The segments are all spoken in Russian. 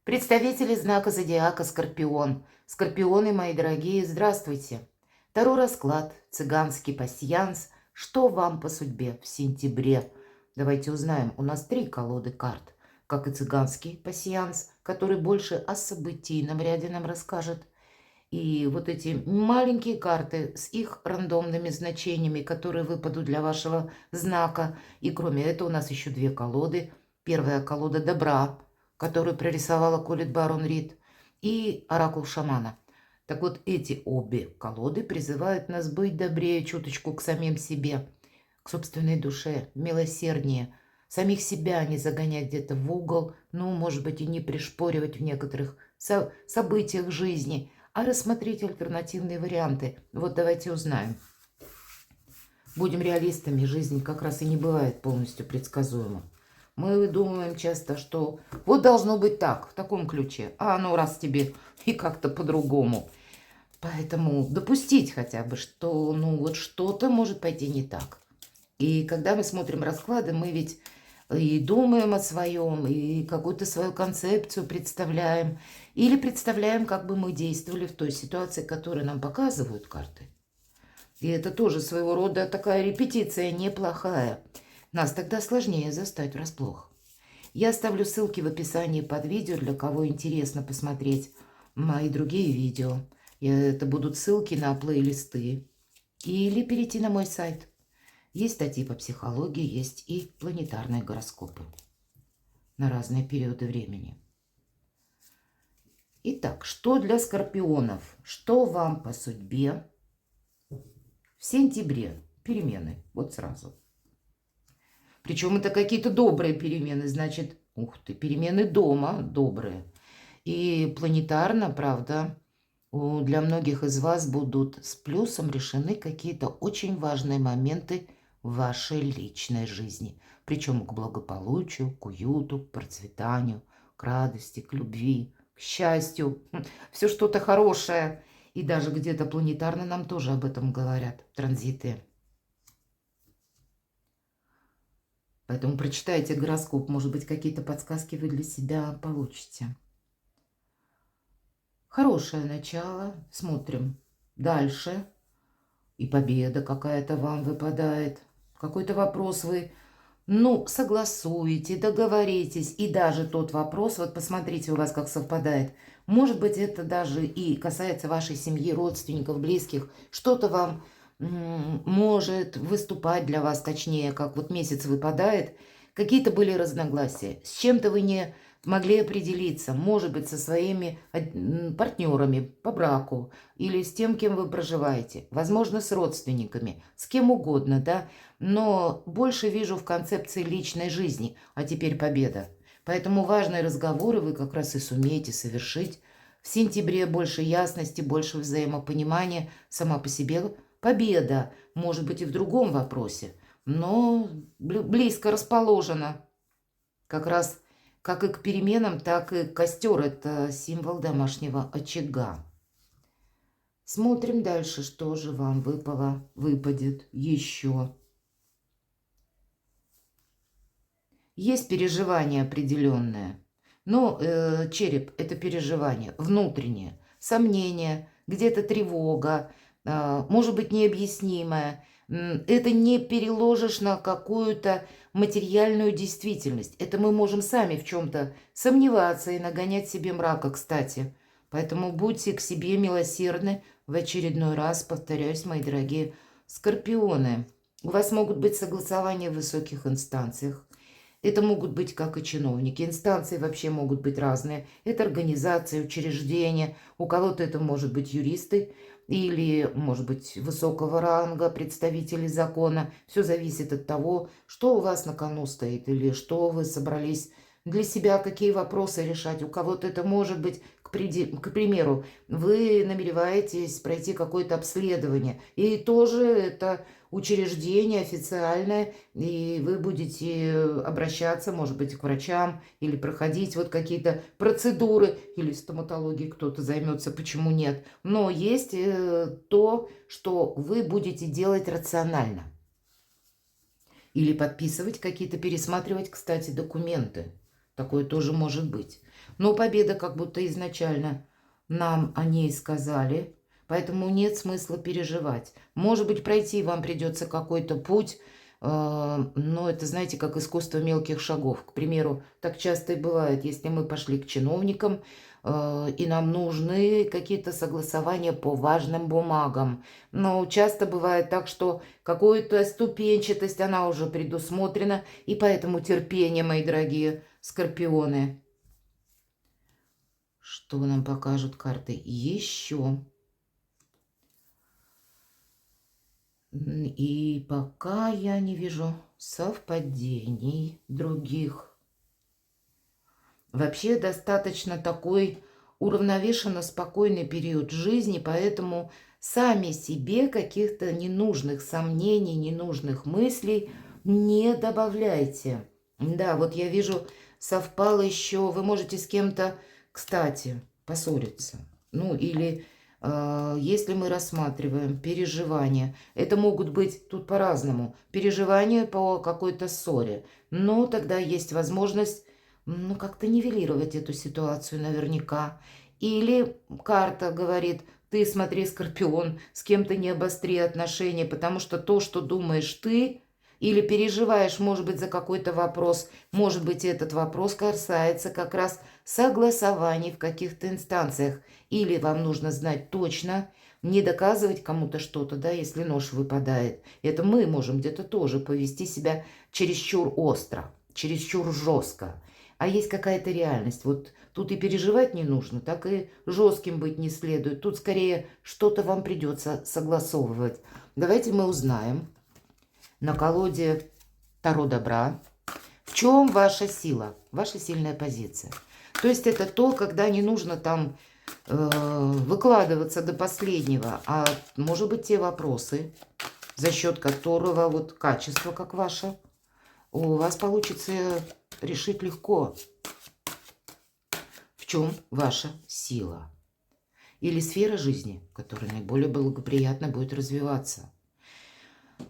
Представители знака зодиака Скорпион. Скорпионы, мои дорогие, здравствуйте. Таро расклад, цыганский пасьянс. Что вам по судьбе в сентябре? Давайте узнаем. У нас 3 колоды карт. Как и цыганский пасьянс, который больше о событийном ряде нам расскажет. И вот эти маленькие карты с их рандомными значениями, которые выпадут для вашего знака. И кроме этого у нас еще 2 колоды. Первая колода добра, которую прорисовала Колет Барон Рид, и оракул шамана. Так вот, эти обе колоды призывают нас быть добрее чуточку к самим себе, к собственной душе, милосерднее, самих себя не загонять где-то в угол, ну, может быть, и не пришпоривать в некоторых событиях жизни, а рассмотреть альтернативные варианты. Вот давайте узнаем. Будем реалистами, жизнь как раз и не бывает полностью предсказуема. Мы думаем часто, что вот должно быть так, в таком ключе, а ну раз тебе и как-то по-другому. Поэтому допустить хотя бы, что ну вот что-то может пойти не так. И когда мы смотрим расклады, мы ведь и думаем о своем, и какую-то свою концепцию представляем, или представляем, как бы мы действовали в той ситуации, которую нам показывают карты. И это тоже своего рода такая репетиция неплохая. Нас тогда сложнее застать врасплох. Я оставлю ссылки в описании под видео, для кого интересно посмотреть мои другие видео. Это будут ссылки на плейлисты. Или перейти на мой сайт. Есть статьи по психологии, есть и планетарные гороскопы на разные периоды времени. Итак, что для скорпионов? Что вам по судьбе в сентябре? Перемены, вот сразу. Причем это какие-то добрые перемены, значит, ух ты, перемены дома добрые. И планетарно, правда, для многих из вас будут с плюсом решены какие-то очень важные моменты в вашей личной жизни. Причем к благополучию, к уюту, к процветанию, к радости, к любви, к счастью. Все что-то хорошее. И даже где-то планетарно нам тоже об этом говорят, транзиты. Поэтому прочитайте гороскоп, может быть, какие-то подсказки вы для себя получите. Хорошее начало. Смотрим дальше. И победа какая-то вам выпадает. Какой-то вопрос вы, ну, согласуете, договоритесь. И даже тот вопрос, вот посмотрите у вас, как совпадает. Может быть, это даже и касается вашей семьи, родственников, близких. Что-то вам может выступать для вас, точнее, как вот месяц выпадает. Какие-то были разногласия. С чем-то вы не могли определиться, может быть, со своими партнерами по браку или с тем, кем вы проживаете, возможно, с родственниками, с кем угодно, да, но больше вижу в концепции личной жизни, а теперь победа. Поэтому важные разговоры вы как раз и сумеете совершить. В сентябре больше ясности, больше взаимопонимания, сама по себе победа, может быть, и в другом вопросе, но близко расположена. Как раз как и к переменам, так и костер – это символ домашнего очага. Смотрим дальше, что же вам выпадет еще. Есть переживание определенное. Но череп – это переживание внутреннее, сомнение, где-то тревога, может быть, необъяснимое. Это не переложишь на какую-то материальную действительность. Это мы можем сами в чем-то сомневаться и нагонять себе мрака, кстати. Поэтому будьте к себе милосердны. В очередной раз повторяюсь, мои дорогие скорпионы. У вас могут быть согласования в высоких инстанциях. Это могут быть как и чиновники. Инстанции вообще могут быть разные. Это организации, учреждения. У кого-то это может быть юристы или, может быть, высокого ранга, представители закона. Все зависит от того, что у вас на кону стоит или что вы собрались для себя, какие вопросы решать. У кого-то это может быть, к примеру, вы намереваетесь пройти какое-то обследование. И тоже это учреждение официальное, и вы будете обращаться, может быть, к врачам или проходить вот какие-то процедуры, или стоматологией кто-то займется, почему нет. Но есть то, что вы будете делать рационально. Или подписывать какие-то, пересматривать, кстати, документы. Такое тоже может быть. Но победа как будто изначально нам о ней сказали, поэтому нет смысла переживать. Может быть, пройти вам придется какой-то путь, но это, знаете, как искусство мелких шагов. К примеру, так часто и бывает, если мы пошли к чиновникам, и нам нужны какие-то согласования по важным бумагам. Но часто бывает так, что какую-то ступенчатость, она уже предусмотрена, и поэтому терпение, мои дорогие скорпионы. Что нам покажут карты еще? И пока я не вижу совпадений других. Вообще достаточно такой уравновешенно спокойный период жизни, поэтому сами себе каких-то ненужных сомнений, ненужных мыслей не добавляйте. Да, вот я вижу, совпало еще, вы можете с кем-то, кстати, поссориться. Ну или если мы рассматриваем переживания, это могут быть тут по-разному, переживания по какой-то ссоре, но тогда есть возможность ну, как-то нивелировать эту ситуацию наверняка. Или карта говорит, ты смотри, Скорпион, с кем-то не обостри отношения, потому что то, что думаешь ты, или переживаешь, может быть, за какой-то вопрос, может быть, этот вопрос касается как раз согласований в каких-то инстанциях. Или вам нужно знать точно, не доказывать кому-то что-то, да, если нож выпадает. Это мы можем где-то тоже повести себя чересчур остро, чересчур жестко. А есть какая-то реальность. Вот тут и переживать не нужно, так и жестким быть не следует. Тут скорее что-то вам придется согласовывать. Давайте мы узнаем на колоде Таро Добра, в чем ваша сила, ваша сильная позиция. То есть это то, когда не нужно там выкладываться до последнего, а может быть те вопросы, за счет которого вот качество, как ваше, у вас получится решить легко. В чем ваша сила? Или сфера жизни, которая наиболее благоприятно будет развиваться.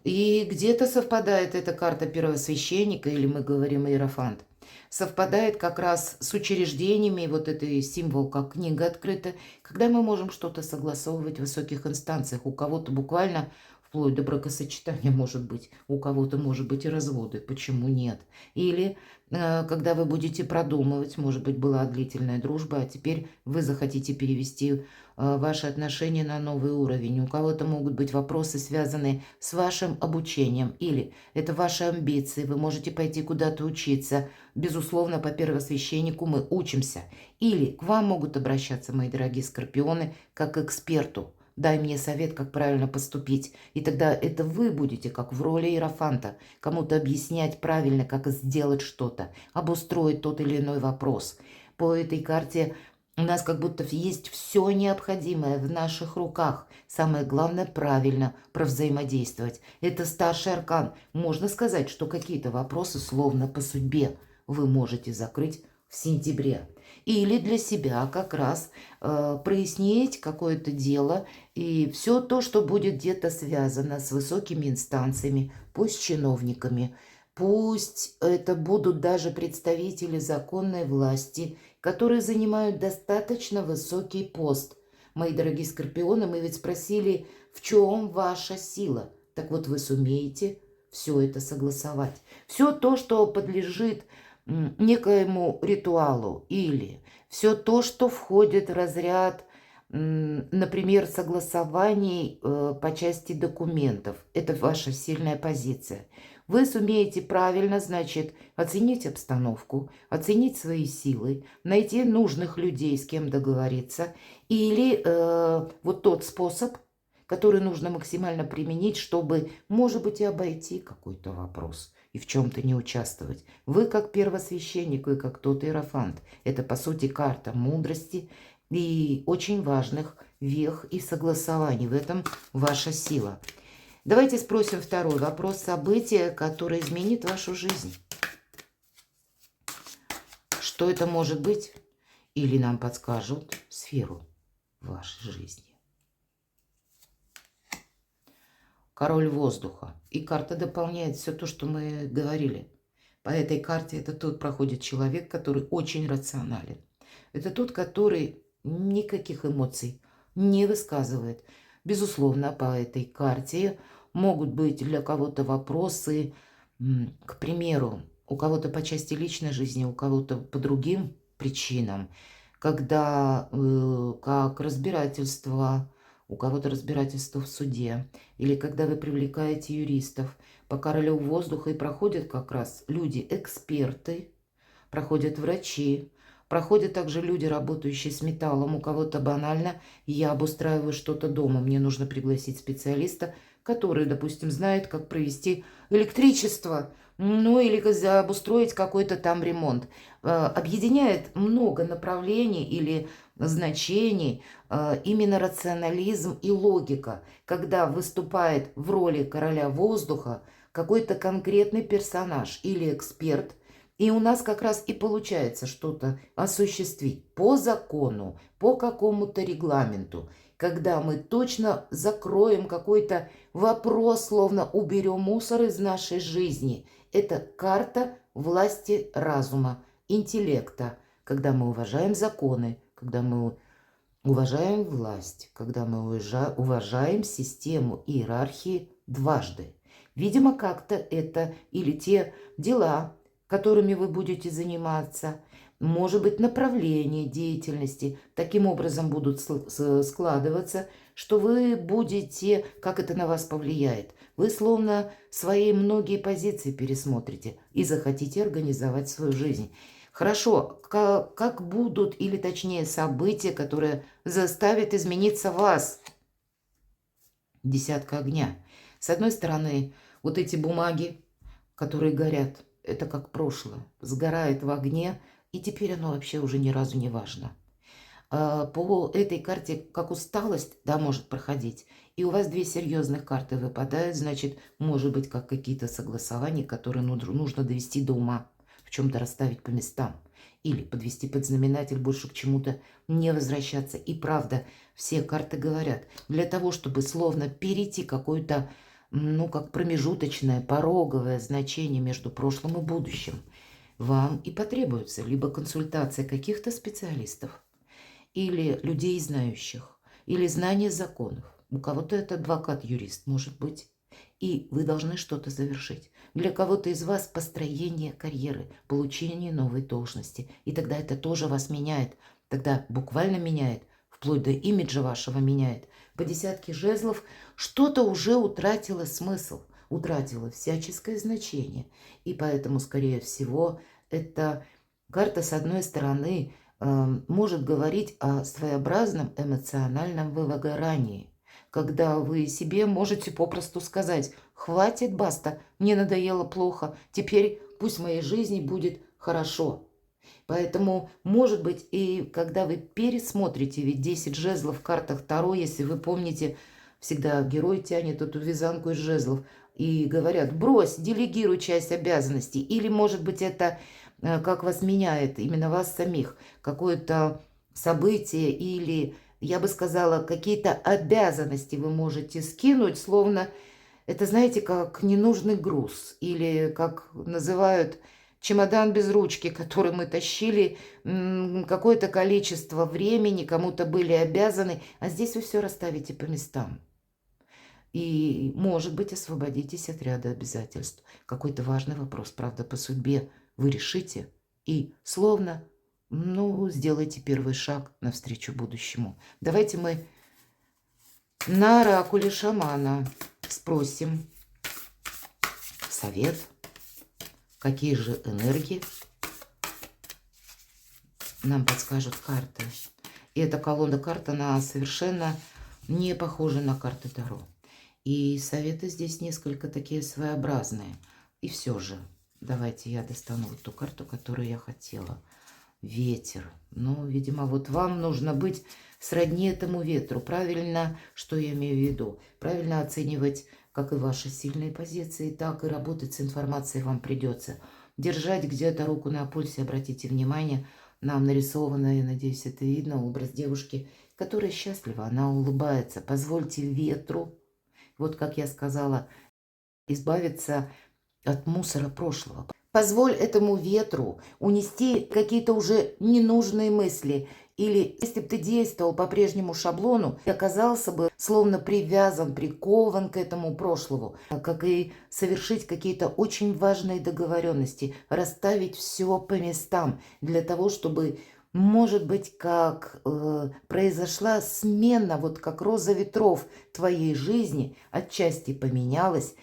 И где-то совпадает эта карта первосвященника, или мы говорим иерофант, совпадает как раз с учреждениями, вот это символ, как книга открыта, когда мы можем что-то согласовывать в высоких инстанциях. У кого-то буквально вплоть до бракосочетания может быть, у кого-то может быть и разводы, почему нет? Или когда вы будете продумывать, может быть, была длительная дружба, а теперь вы захотите перевести ваши отношения на новый уровень. У кого-то могут быть вопросы, связанные с вашим обучением, или это ваши амбиции, вы можете пойти куда-то учиться. Безусловно, по первосвященнику мы учимся. Или к вам могут обращаться, мои дорогие скорпионы, как к эксперту. Дай мне совет, как правильно поступить. И тогда это вы будете, как в роли иерофанта, кому-то объяснять правильно, как сделать что-то, обустроить тот или иной вопрос. По этой карте у нас как будто есть все необходимое в наших руках. Самое главное правильно провзаимодействовать. Это старший аркан. Можно сказать, что какие-то вопросы словно по судьбе вы можете закрыть в сентябре. Или для себя как раз прояснить какое-то дело и все то, что будет где-то связано с высокими инстанциями, пусть чиновниками, пусть это будут даже представители законной власти, которые занимают достаточно высокий пост. Мои дорогие скорпионы, мы ведь спросили, в чем ваша сила? Так вот, вы сумеете все это согласовать. Все то, что подлежит некоему ритуалу, или все то, что входит в разряд, например, согласований по части документов. Это ваша сильная позиция. Вы сумеете правильно, значит, оценить обстановку, оценить свои силы, найти нужных людей, с кем договориться, или вот тот способ, который нужно максимально применить, чтобы, может быть, и обойти какой-то вопрос и в чем-то не участвовать. Вы как первосвященник, вы как тот иерофант. Это, по сути, карта мудрости и очень важных вех и согласований. В этом ваша сила. Давайте спросим второй вопрос. Событие, которое изменит вашу жизнь. Что это может быть? Или нам подскажут сферу вашей жизни. Король воздуха. И карта дополняет все то, что мы говорили. По этой карте это тут проходит человек, который очень рационален. Это тот, который никаких эмоций не высказывает. Безусловно, по этой карте могут быть для кого-то вопросы, к примеру, у кого-то по части личной жизни, у кого-то по другим причинам, когда как разбирательство, у кого-то разбирательство в суде, или когда вы привлекаете юристов по королю воздуха, и проходят как раз люди-эксперты, проходят врачи, проходят также люди, работающие с металлом. У кого-то банально: я обустраиваю что-то дома, мне нужно пригласить специалиста, который, допустим, знает, как провести электричество, ну или обустроить какой-то там ремонт. Объединяет много направлений или значений именно рационализм и логика, когда выступает в роли короля воздуха какой-то конкретный персонаж или эксперт, и у нас как раз и получается что-то осуществить по закону, по какому-то регламенту, когда мы точно закроем какой-то вопрос, словно уберем мусор из нашей жизни. Это карта власти разума, интеллекта, когда мы уважаем законы, когда мы уважаем власть, когда мы уважаем систему иерархии дважды. Видимо, как-то это или те дела, которыми вы будете заниматься, может быть, направление деятельности таким образом будут складываться, что вы будете, как это на вас повлияет, вы словно свои многие позиции пересмотрите и захотите организовать свою жизнь. Хорошо, как будут, или точнее события, которые заставят измениться вас? Десятка огня. С одной стороны, вот эти бумаги, которые горят, это как прошлое, сгорает в огне, и теперь оно вообще уже ни разу не важно. По этой карте как усталость, да, может проходить, и у вас две серьезных карты выпадают, значит, может быть, как какие-то согласования, которые нужно довести до ума, в чем-то расставить по местам, или подвести под знаменатель, больше к чему-то не возвращаться. И правда, все карты говорят, для того, чтобы словно перейти какое-то, ну, как промежуточное, пороговое значение между прошлым и будущим, вам и потребуется либо консультация каких-то специалистов, или людей знающих, или знание законов. У кого-то это адвокат-юрист, может быть. И вы должны что-то завершить. Для кого-то из вас построение карьеры, получение новой должности. И тогда это тоже вас меняет. Тогда буквально меняет, вплоть до имиджа вашего меняет. По десятке жезлов что-то уже утратило смысл, утратило всяческое значение. И поэтому, скорее всего, эта карта, с одной стороны, может говорить о своеобразном эмоциональном выгорании, когда вы себе можете попросту сказать: хватит, баста, мне надоело плохо, теперь пусть в моей жизни будет хорошо. Поэтому, может быть, и когда вы пересмотрите, ведь 10 жезлов в картах Таро, если вы помните, всегда герой тянет эту вязанку из жезлов и говорят: брось, делегируй часть обязанностей. Или, может быть, это как вас меняет, именно вас самих, какое-то событие или, я бы сказала, какие-то обязанности вы можете скинуть, словно это, знаете, как ненужный груз, или как называют чемодан без ручки, который мы тащили какое-то количество времени, кому-то были обязаны, а здесь вы все расставите по местам. И, может быть, освободитесь от ряда обязательств. Какой-то важный вопрос, правда, по судьбе вы решите и словно, ну, сделайте первый шаг навстречу будущему. Давайте мы на оракуле шамана спросим совет, какие же энергии нам подскажут карты. И эта колода карт, она совершенно не похожа на карты Таро. И советы здесь несколько такие своеобразные. И все же, давайте я достану вот ту карту, которую я хотела. Ветер. Ну, видимо, вот вам нужно быть сродни этому ветру. Правильно, что я имею в виду? Правильно оценивать как и ваши сильные позиции, так и работать с информацией вам придется. Держать где-то руку на пульсе, обратите внимание, нам нарисовано, я надеюсь, это видно, образ девушки, которая счастлива, она улыбается. Позвольте ветру, вот как я сказала, избавиться от мусора прошлого. Позволь этому ветру унести какие-то уже ненужные мысли. Или если бы ты действовал по прежнему шаблону, ты оказался бы словно привязан, прикован к этому прошлому, как и совершить какие-то очень важные договоренности, расставить все по местам для того, чтобы, может быть, как произошла смена, вот как роза ветров твоей жизни отчасти поменялась.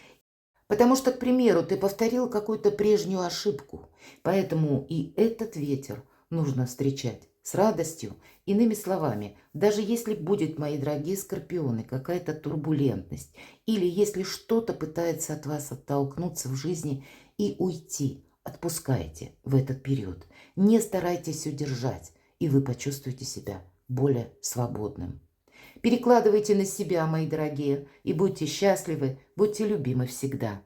Потому что, к примеру, ты повторил какую-то прежнюю ошибку, поэтому и этот ветер нужно встречать с радостью. Иными словами, даже если будет, мои дорогие скорпионы, какая-то турбулентность, или если что-то пытается от вас оттолкнуться в жизни и уйти, отпускайте в этот период. Не старайтесь удержать, и вы почувствуете себя более свободным. Перекладывайте на себя, мои дорогие, и будьте счастливы, будьте любимы всегда.